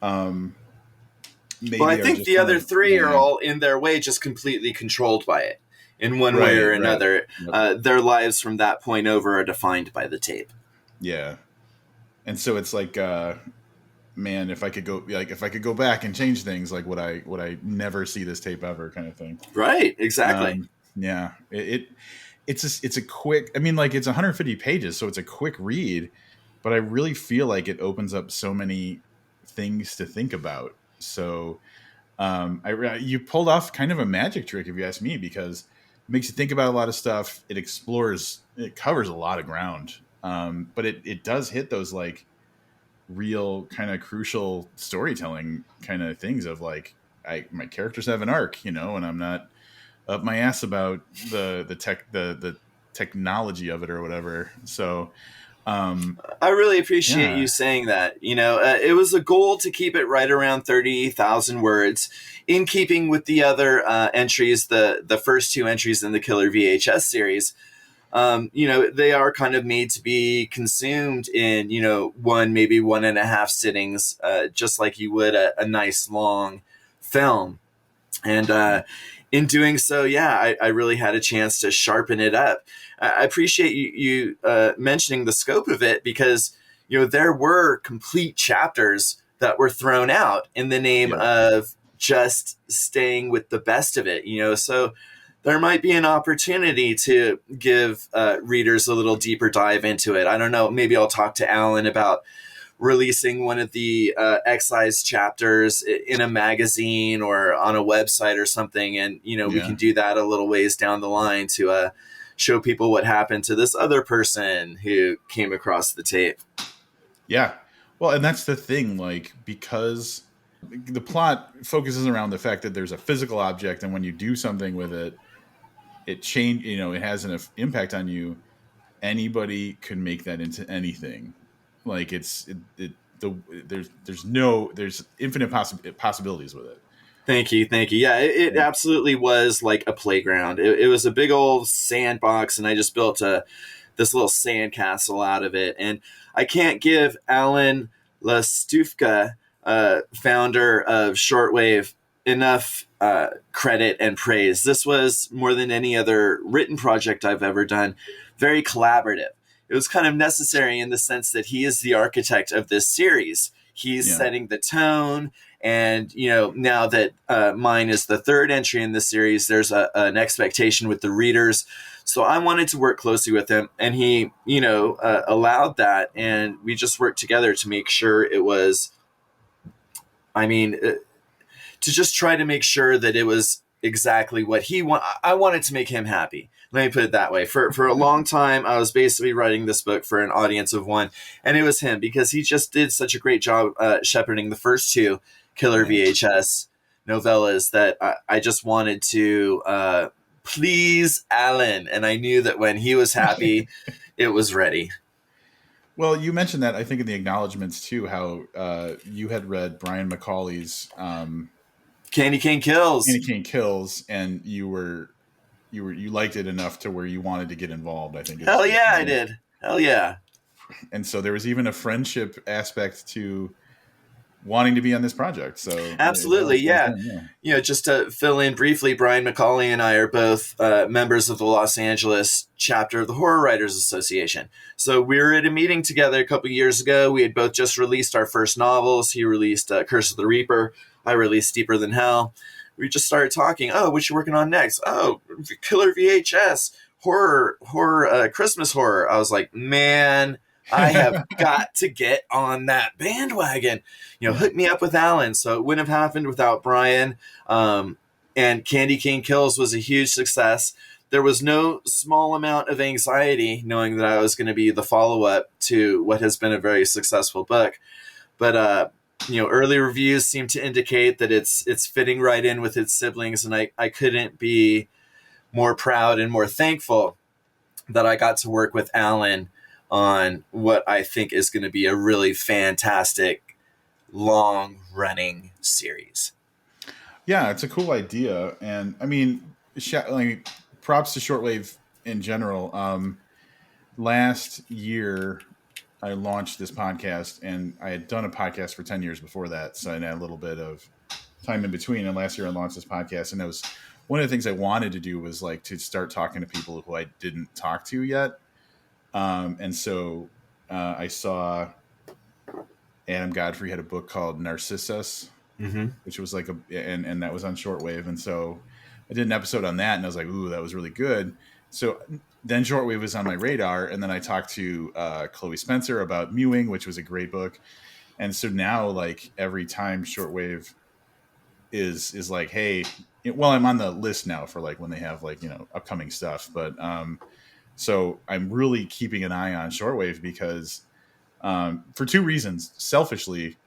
Well, I are think just the kind other of three are all in their way, just completely controlled by it in one way or right. another. Yep. Their lives from that point over are defined by the tape. Yeah. And so it's like, man, if I could go back and change things, like would I never see this tape ever, kind of thing. Right. Exactly. Yeah. It's a quick, I mean, like it's 150 pages, so it's a quick read, but I really feel like it opens up so many things to think about. So you pulled off kind of a magic trick, if you ask me, because it makes you think about a lot of stuff. It covers a lot of ground, but it does hit those like real kind of crucial storytelling kind of things of like my characters have an arc, and I'm not up my ass about the technology of it or whatever. So I really appreciate you saying that. It was a goal to keep it right around 30,000 words, in keeping with the other entries, the first two entries in the Killer VHS series. They are kind of made to be consumed in, one, maybe 1.5 sittings, just like you would a nice long film. And in doing so, I really had a chance to sharpen it up. I appreciate you mentioning the scope of it, because, there were complete chapters that were thrown out in the name of just staying with the best of it, so there might be an opportunity to give readers a little deeper dive into it. I don't know. Maybe I'll talk to Alan about releasing one of the excise chapters in a magazine or on a website or something. And, we can do that a little ways down the line to show people what happened to this other person who came across the tape. Yeah. Well, and that's the thing, like, because the plot focuses around the fact that there's a physical object, and when you do something with it, it it has an impact on you, anybody can make that into anything. Like there's infinite possibilities with it. Thank you. Yeah, it Yeah. absolutely was like a playground. It was a big old sandbox, and I just built this little sandcastle out of it. And I can't give Alan Lastufka, founder of Shortwave, enough credit and praise. This was, more than any other written project I've ever done, very collaborative. It was kind of necessary in the sense that he is the architect of this series. He's setting the tone. And, now that mine is the third entry in the series, there's an expectation with the readers. So I wanted to work closely with him, and he, allowed that. And we just worked together to make sure it was, to just try to make sure that it was exactly what he wanted. I wanted to make him happy. Let me put it that way. For a long time, I was basically writing this book for an audience of one, and it was him, because he just did such a great job shepherding the first two Killer VHS novellas that I just wanted to please Alan, and I knew that when he was happy, it was ready. Well, you mentioned that, I think, in the acknowledgments too, how you had read Brian McCauley's Candy Cane Kills. Candy Cane Kills, and you liked it enough to where you wanted to get involved. I think. Hell yeah, I did. Hell yeah. And so there was even a friendship aspect to wanting to be on this project. So absolutely, yeah. Just to fill in briefly, Brian McCauley and I are both members of the Los Angeles chapter of the Horror Writers Association. So we were at a meeting together a couple years ago. We had both just released our first novels. He released Curse of the Reaper. I released Deeper Than Hell. We just started talking. Oh, what you working on next? Oh, Killer VHS, horror, Christmas horror. I was like, man, I have got to get on that bandwagon. Hook me up with Alan. So it wouldn't have happened without Brian. And Candy Cane Kills was a huge success. There was no small amount of anxiety knowing that I was going to be the follow-up to what has been a very successful book. But, early reviews seem to indicate that it's fitting right in with its siblings. And I couldn't be more proud and more thankful that I got to work with Alan on what I think is going to be a really fantastic, long-running series. Yeah, it's a cool idea. And, props to Shortwave in general. Last year, I launched this podcast, and I had done a podcast for 10 years before that, so I had a little bit of time in between. And last year, I launched this podcast, and it was one of the things I wanted to do was to start talking to people who I didn't talk to yet. And so I saw Adam Godfrey had a book called Narcissus, which was and that was on Shortwave. And so I did an episode on that, and I was like, ooh, that was really good. So then Shortwave was on my radar, and then I talked to Chloe Spencer about Mewing, which was a great book. And so now, every time Shortwave is like, hey, I'm on the list now for when they have upcoming stuff. But so I'm really keeping an eye on Shortwave because for two reasons. Selfishly,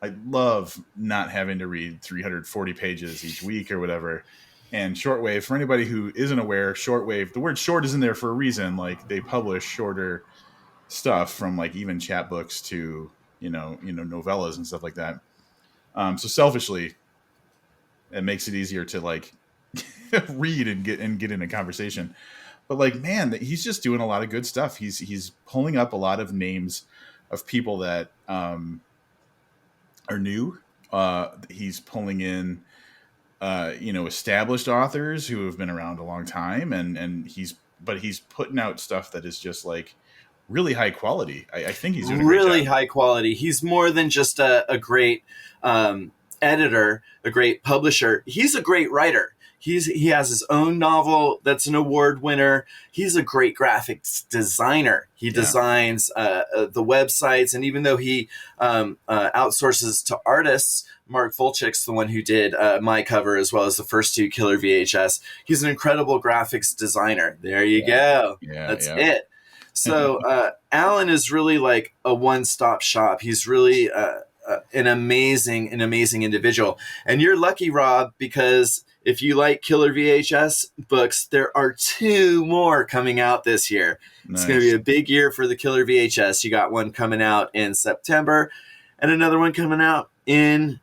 I love not having to read 340 pages each week or whatever. And Shortwave, for anybody who isn't aware, Shortwave, the word short is in there for a reason. They publish shorter stuff from even chapbooks to, novellas and stuff like that. So selfishly, it makes it easier to read and get in a conversation. But man, he's just doing a lot of good stuff. He's pulling up a lot of names of people that are new. He's pulling in established authors who have been around a long time, and he's putting out stuff that is just really high quality. I think he's doing a great really job. High quality. He's more than just a great editor, a great publisher. He's a great writer. He has his own novel that's an award winner. He's a great graphics designer. He designs the websites, and even though he outsources to artists, Mark Fulchick's the one who did my cover as well as the first two Killer VHS. He's an incredible graphics designer. There you go. Yeah, that's it. So Alan is really a one-stop shop. He's really an amazing individual. And you're lucky, Rob, because if you like killer VHS books, there are 2 more coming out this year. It's going to be Nice. a big year for the killer VHS. You got one coming out in September and another one coming out in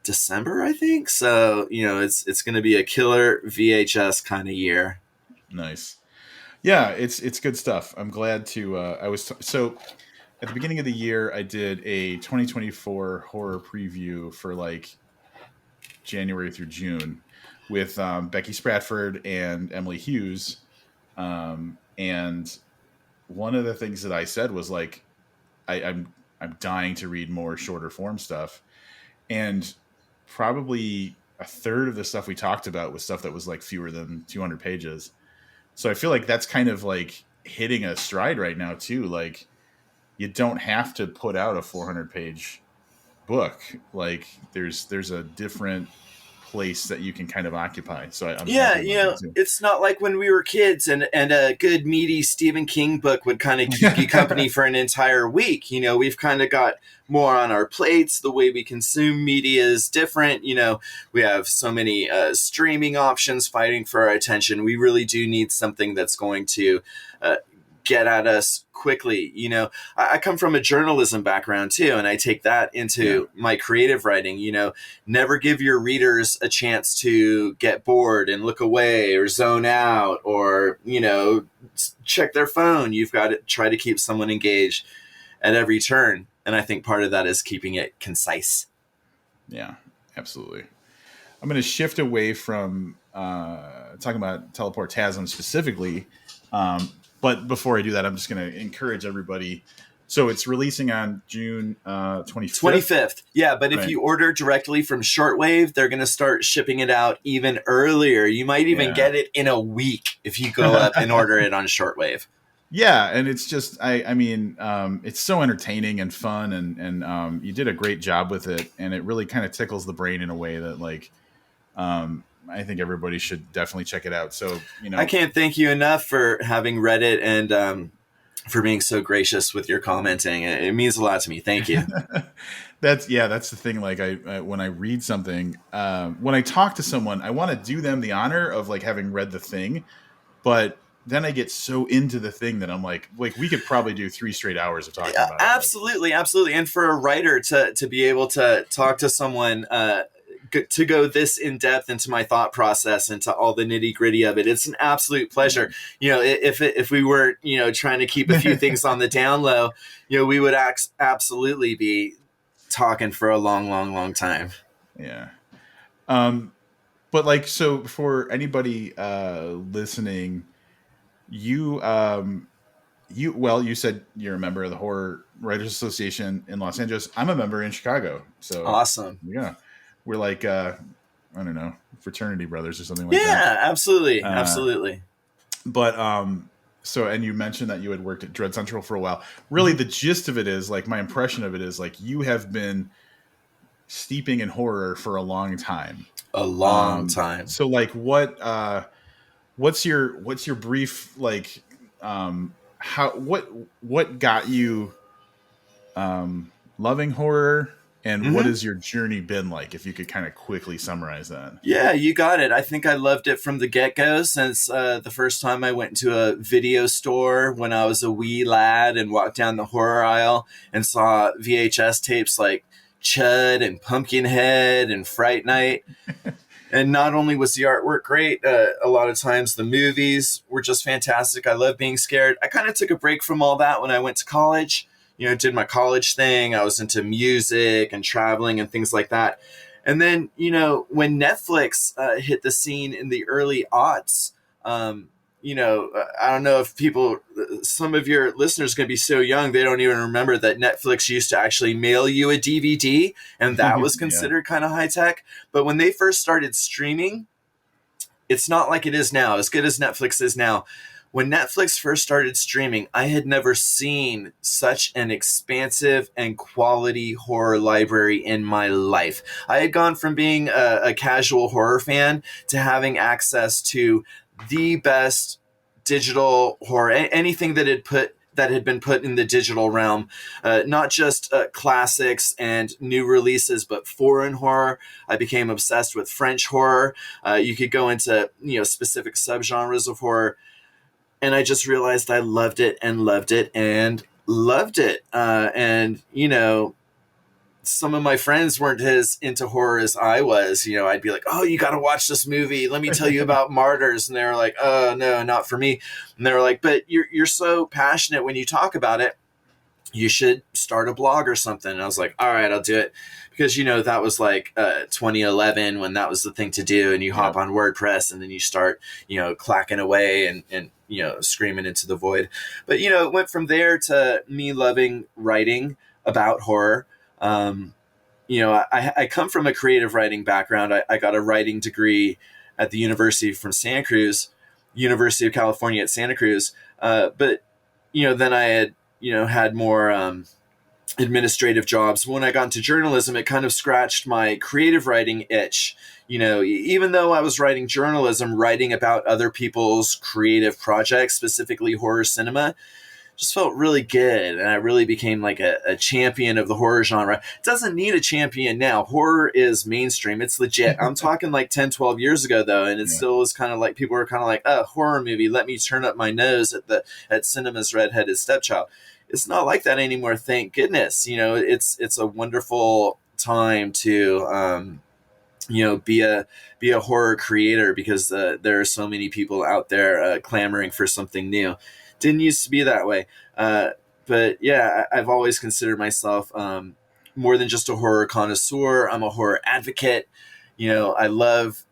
December, I think. So, it's going to be a killer VHS kind of year. Nice. Yeah, it's good stuff. I'm glad to. So at the beginning of the year, I did a 2024 horror preview for like January through June with Becky Spratford and Emily Hughes. And one of the things that I said was like, I'm dying to read more shorter form stuff, and probably a third of the stuff we talked about was stuff that was like fewer than 200 pages. So I feel like that's kind of like hitting a stride right now too. Like you don't have to put out a 400 page book. Like there's a different place that you can kind of occupy. So I'm Yeah, happy about that too. it's not like when we were kids and a good meaty Stephen King book would kind of keep you company for an entire week. We've kind of got more on our plates. The way we consume media is different. We have so many streaming options fighting for our attention. We really do need something that's going to get at us quickly. I come from a journalism background too, and I take that into my creative writing. Never give your readers a chance to get bored and look away or zone out or, check their phone. You've got to try to keep someone engaged at every turn. And I think part of that is keeping it concise. Yeah, absolutely. I'm going to shift away from talking about Teleportasm specifically. But before I do that, I'm just going to encourage everybody. So it's releasing on June 25th. 25th. Yeah, but if you order directly from Shortwave, they're going to start shipping it out even earlier. You might even get it in a week if you go up and order it on Shortwave. Yeah, and it's just, I mean, it's so entertaining and fun, and you did a great job with it, and it really kind of tickles the brain in a way that, like, I think everybody should definitely check it out. So, I can't thank you enough for having read it and for being so gracious with your commenting. It means a lot to me. Thank you. That's the thing. Like I when I read something, when I talk to someone, I want to do them the honor of like having read the thing, but then I get so into the thing that I'm like we could probably do 3 straight hours of talking about it. Absolutely. And for a writer to be able to talk to someone, to go this in depth into my thought process and to all the nitty gritty of it, it's an absolute pleasure. If we were, trying to keep a few things on the down low, we would absolutely be talking for a long, long, long time. Yeah. But like, so for anybody listening, you said you're a member of the Horror Writers Association in Los Angeles. I'm a member in Chicago. So awesome. Yeah. We're like, I don't know, fraternity brothers or something like that. Yeah, absolutely. Absolutely. But, so, and you mentioned that you had worked at Dread Central for a while. Really, the gist of it is, like, my impression of it is, like, you have been steeping in horror for a long time. A long time. So, like, what's your brief, like, what got you loving horror? And what has your journey been like, if you could kind of quickly summarize that? Yeah, you got it. I think I loved it from the get-go since the first time I went into a video store when I was a wee lad and walked down the horror aisle and saw VHS tapes like Chud and Pumpkinhead and Fright Night. And not only was the artwork great, a lot of times the movies were just fantastic. I love being scared. I kind of took a break from all that when I went to college. Did my college thing. I was into music and traveling and things like that. And then, when Netflix hit the scene in the early aughts, I don't know if some of your listeners are going to be so young, they don't even remember that Netflix used to actually mail you a DVD, and that was considered kind of high tech. But when they first started streaming, it's not like it is now, as good as Netflix is now. When Netflix first started streaming, I had never seen such an expansive and quality horror library in my life. I had gone from being a casual horror fan to having access to the best digital horror, anything that that had been put in the digital realm, not just classics and new releases, but foreign horror. I became obsessed with French horror. You could go into, specific subgenres of horror. And I just realized I loved it and loved it and loved it. Some of my friends weren't as into horror as I was. I'd be like, oh, you got to watch this movie. Let me tell you about Martyrs. And they were like, oh, no, not for me. And they were like, but you're so passionate when you talk about it. You should start a blog or something. And I was like, all right, I'll do it. Because, that was like 2011 when that was the thing to do. And you hop on WordPress and then you start, clacking away and screaming into the void. But, it went from there to me loving writing about horror. I come from a creative writing background. I got a writing degree at the University of California at Santa Cruz. But then I had, had more administrative jobs. When I got into journalism, it kind of scratched my creative writing itch. Even though I was writing journalism, writing about other people's creative projects, specifically horror cinema, just felt really good. And I really became like a champion of the horror genre. It doesn't need a champion now. Horror is mainstream. It's legit. I'm talking like 10, 12 years ago though. And it still is kind of like, people are kind of like, oh, horror movie. Let me turn up my nose at cinema's redheaded stepchild. It's not like that anymore. Thank goodness. It's a wonderful time to, be a horror creator, because there are so many people out there clamoring for something new. Didn't used to be that way. But yeah, I've always considered myself more than just a horror connoisseur. I'm a horror advocate. I love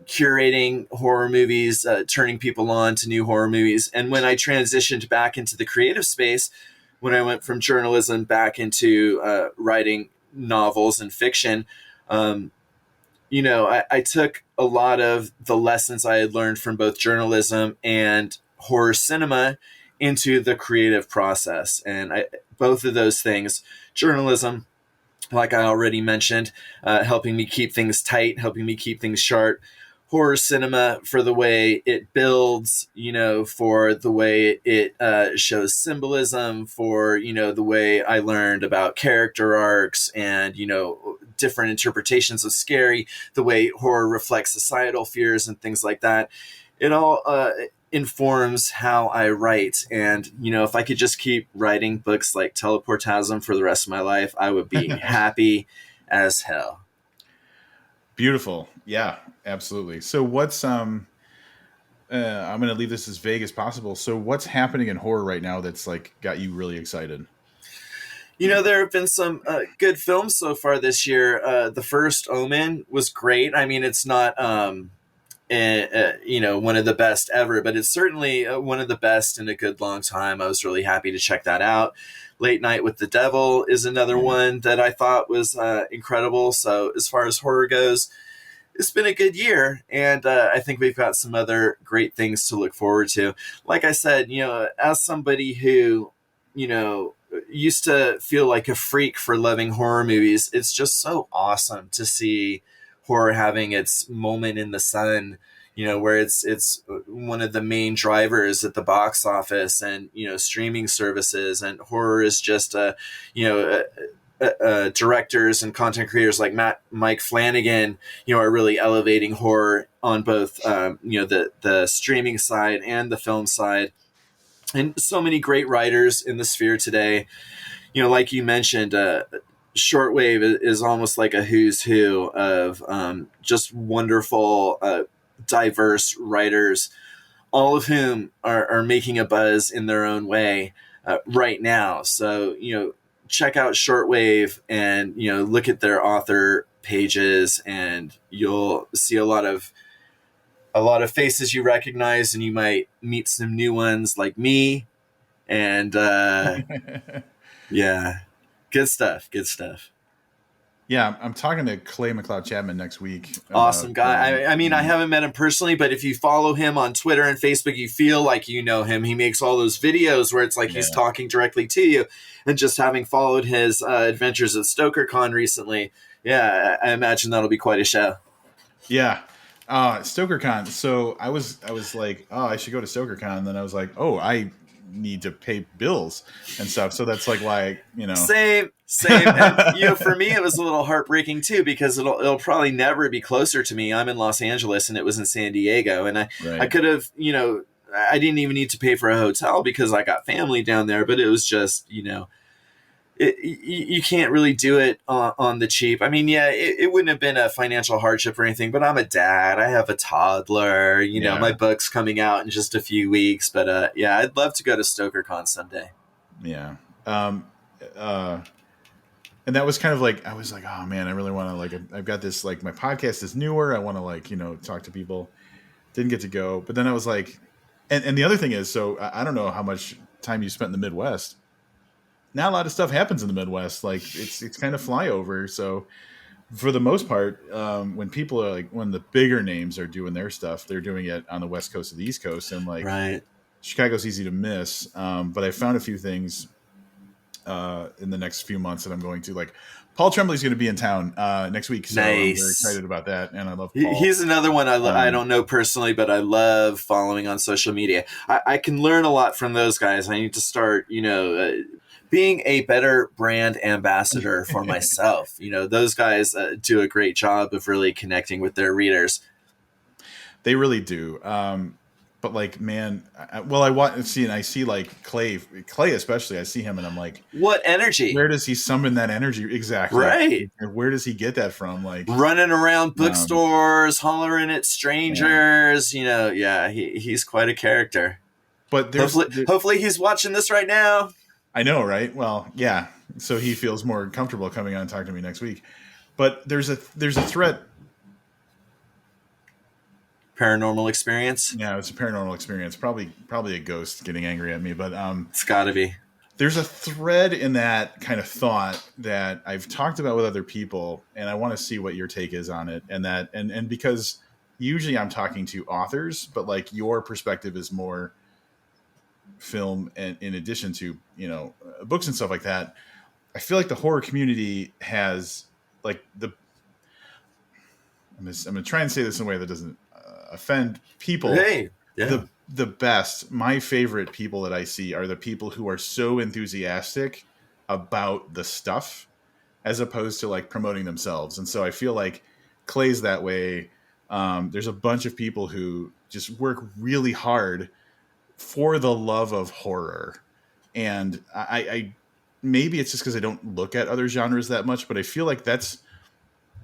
curating horror movies, turning people on to new horror movies. And when I transitioned back into the creative space, when I went from journalism back into writing novels and fiction, I took a lot of the lessons I had learned from both journalism and horror cinema into the creative process. And both of those things, journalism, like I already mentioned, helping me keep things tight, helping me keep things sharp. Horror cinema for the way it builds, for the way it shows symbolism, for, the way I learned about character arcs and, different interpretations of scary, the way horror reflects societal fears and things like that. It all informs how I write. And, if I could just keep writing books like Teleportasm for the rest of my life, I would be happy as hell. Beautiful. Yeah, absolutely. So what's, I'm going to leave this as vague as possible. So what's happening in horror right now that's like got you really excited? There have been some good films so far this year. The first Omen was great. I mean, it's not, one of the best ever, but it's certainly one of the best in a good long time. I was really happy to check that out. Late Night with the Devil is another one that I thought was incredible. So as far as horror goes, it's been a good year, and I think we've got some other great things to look forward to. Like I said, as somebody who, used to feel like a freak for loving horror movies, it's just so awesome to see horror having its moment in the sun, where it's one of the main drivers at the box office and, streaming services. And horror is just, directors and content creators like Mike Flanagan, are really elevating horror on both, the streaming side and the film side. And so many great writers in the sphere today. Like you mentioned, Shortwave is almost like a who's who of just wonderful, diverse writers, all of whom are making a buzz in their own way right now. So, check out Shortwave and, look at their author pages, and you'll see a lot of faces you recognize, and you might meet some new ones like me. And yeah, good stuff. Yeah, I'm talking to Clay McLeod Chapman next week. Awesome guy. I mean, I haven't met him personally, but if you follow him on Twitter and Facebook, you feel like you know him. He makes all those videos where it's like he's talking directly to you. And just having followed his adventures at StokerCon recently, yeah, I imagine that'll be quite a show. Yeah. StokerCon. So I was like, oh, I should go to StokerCon. And then I was like, oh, I need to pay bills and stuff. So that's like why, Same. And for me, it was a little heartbreaking too, because it'll probably never be closer to me. I'm in Los Angeles and it was in San Diego, and I right. could have, I didn't even need to pay for a hotel because I got family down there, but it was just, you can't really do it on the cheap. I mean, yeah, it wouldn't have been a financial hardship or anything, but I'm a dad. I have a toddler. My book's coming out in just a few weeks. But yeah, I'd love to go to StokerCon someday. Yeah. And that was kind of like, I was like, oh man, I really want to, like, I've got this, like, my podcast is newer. I want to, like, talk to people. Didn't get to go. But then I was like, and the other thing is, so I don't know how much time you spent in the Midwest. Not a lot of stuff happens in the Midwest. Like it's kind of flyover. So for the most part, when people are like, when the bigger names are doing their stuff, they're doing it on the West Coast or the East Coast. And like right. Chicago's easy to miss. But I found a few things in the next few months that I'm going to, like, Paul Tremblay's going to be in town next week. So nice. I'm very excited about that. And I love Paul. He's another one I don't know personally, but I love following on social media. I can learn a lot from those guys. I need to start, being a better brand ambassador for myself. Those guys do a great job of really connecting with their readers. They really do. But like, man, I see like Clay especially. I see him and I'm like, what energy? Where does he summon that energy? Exactly. Right. And where does he get that from? Like running around bookstores, hollering at strangers. Yeah. He's quite a character. But hopefully he's watching this right now. I know, right? Well, yeah. So he feels more comfortable coming on and talking to me next week. But there's a threat. Paranormal experience? Yeah, it's a paranormal experience. Probably a ghost getting angry at me, but it's got to be. There's a thread in that kind of thought that I've talked about with other people, and I want to see what your take is on it. And that and because usually I'm talking to authors, but like your perspective is more film, and in addition to books and stuff like that. I feel like the horror community has like I'm gonna try and say this in a way that doesn't offend people. Hey, yeah. The best, my favorite people that I see are the people who are so enthusiastic about the stuff as opposed to like promoting themselves. And so I feel like Clay's that way. There's a bunch of people who just work really hard for the love of horror. And I maybe it's just because I don't look at other genres that much, but I feel like that's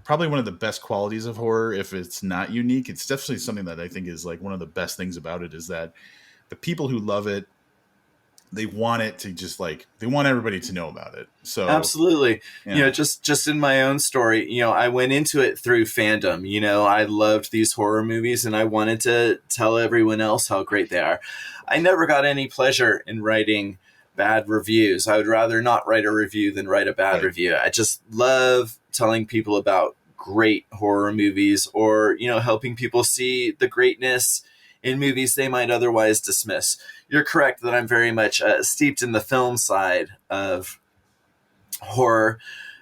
probably one of the best qualities of horror. If it's not unique, it's definitely something that I think is like one of the best things about it is that the people who love it, they want it to just like, they want everybody to know about it. So absolutely. Yeah. Just in my own story, I went into it through fandom. I loved these horror movies and I wanted to tell everyone else how great they are. I never got any pleasure in writing bad reviews. I would rather not write a review than write a bad review. I just love telling people about great horror movies or, helping people see the greatness in movies they might otherwise dismiss. You're correct that I'm very much steeped in the film side of horror,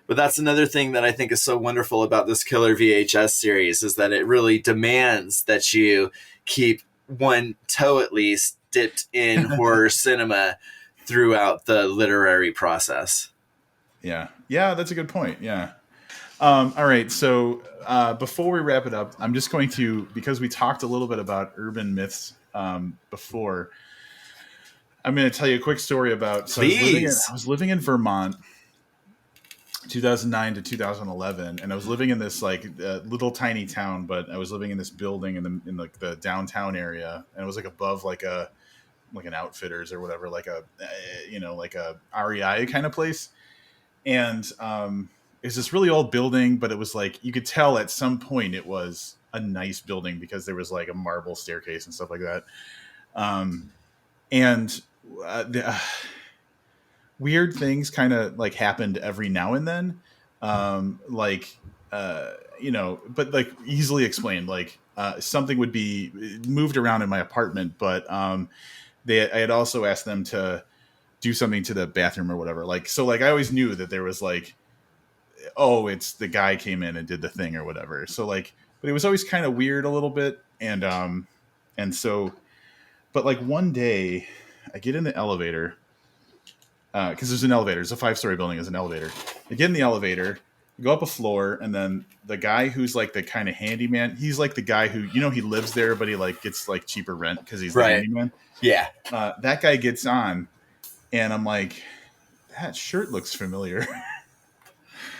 but that's another thing that I think is so wonderful about this Killer VHS series is that it really demands that you keep one toe at least dipped in horror cinema throughout the literary process. Yeah, that's a good point. Yeah. All right. So before we wrap it up, I'm just going to, because we talked a little bit about urban myths before, I'm going to tell you a quick story about. So I was living in Vermont, 2009 to 2011, and I was living in this like little tiny town, but I was living in this building in like the downtown area, and it was like above like an Outfitters or whatever, like a like a REI kind of place, and it's this really old building, but it was like you could tell at some point it was a nice building because there was like a marble staircase and stuff like that, and weird things kind of like happened every now and then, but like easily explained, like something would be moved around in my apartment, but I had also asked them to do something to the bathroom or whatever. Like, so like I always knew that there was like, oh, it's the guy came in and did the thing or whatever. So like, but it was always kind of weird a little bit. And so, but like one day, I get in the elevator because there's an elevator. It's a 5-story building. There's an elevator. I get in the elevator, go up a floor, and then the guy who's like the kind of handyman, he's like the guy who, you know, he lives there, but he like gets like cheaper rent because he's the handyman. Yeah. That guy gets on, and I'm like, that shirt looks familiar.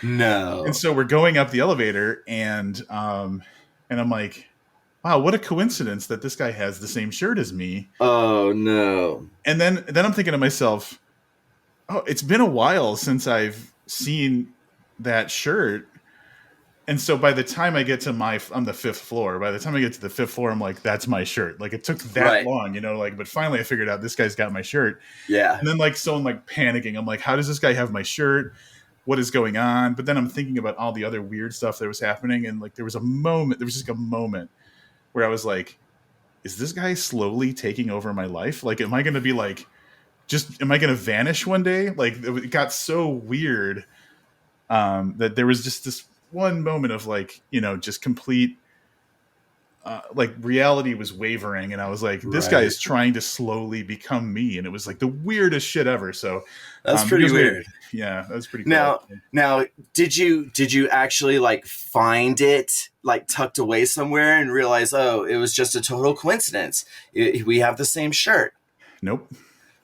No. And so we're going up the elevator, and I'm like, wow, what a coincidence that this guy has the same shirt as me. Oh no. And then I'm thinking to myself, oh, it's been a while since I've seen that shirt. And so by the time I get to on the 5th floor, by the time I get to the 5th floor, I'm like, that's my shirt. Like, it took that long, you know, like, but finally I figured out this guy's got my shirt. Yeah. And then like, so I'm like panicking. I'm like, how does this guy have my shirt? What is going on? But then I'm thinking about all the other weird stuff that was happening. And like, there was just a moment where I was like, is this guy slowly taking over my life? Like, am I going to be like, am I going to vanish one day? Like, it got so weird that there was just this one moment of like, you know, just complete, like reality was wavering. And I was like, this guy is trying to slowly become me. And it was like the weirdest shit ever. So that's pretty weird. Yeah, that was pretty cool. Now, did you actually like find it like tucked away somewhere and realize, oh, it was just a total coincidence? We have the same shirt. Nope.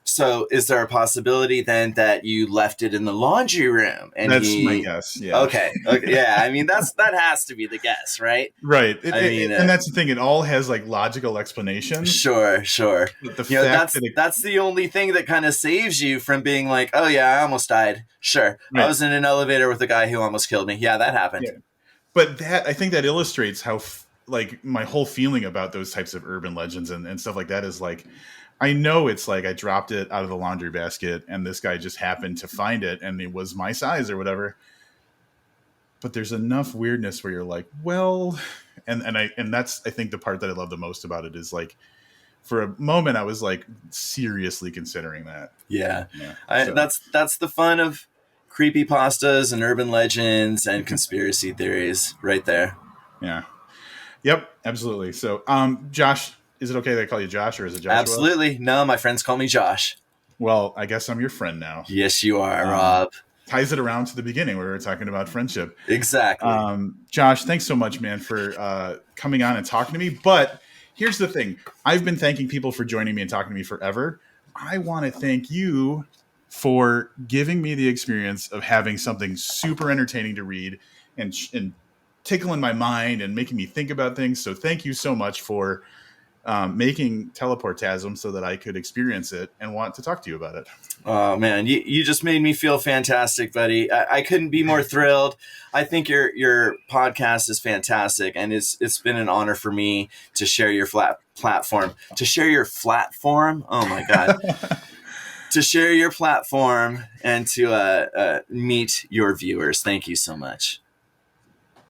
So is there a possibility then that you left it in the laundry room? And that's my guess. Yeah. Okay. Yeah. I mean, that has to be the guess, right? Right. And that's the thing. It all has like logical explanations. Sure. But that's the only thing that kind of saves you from being like, oh yeah, I almost died. Sure. Right. I was in an elevator with a guy who almost killed me. Yeah, that happened. Yeah. But I think that illustrates how like my whole feeling about those types of urban legends and stuff like that is like, I know it's like I dropped it out of the laundry basket and this guy just happened to find it and it was my size or whatever. But there's enough weirdness where you're like, well, and that's, I think, the part that I love the most about it is like, for a moment I was like seriously considering that. Yeah. That's the fun of creepypastas and urban legends and conspiracy theories right there. Yeah. Yep, absolutely. So, Josh, is it okay that I call you Josh or is it Joshua? Absolutely. No, my friends call me Josh. Well, I guess I'm your friend now. Yes, you are, Rob. Ties it around to the beginning where we were talking about friendship. Exactly. Josh, thanks so much, man, for coming on and talking to me. But here's the thing. I've been thanking people for joining me and talking to me forever. I want to thank you for giving me the experience of having something super entertaining to read and tickling my mind and making me think about things. So thank you so much for making Teleportasm so that I could experience it and want to talk to you about it. Oh man, you just made me feel fantastic, buddy. I couldn't be more thrilled. I think your podcast is fantastic, and it's been an honor for me to share your platform. To share your platform? Oh my god. To share your platform and to meet your viewers. Thank you so much.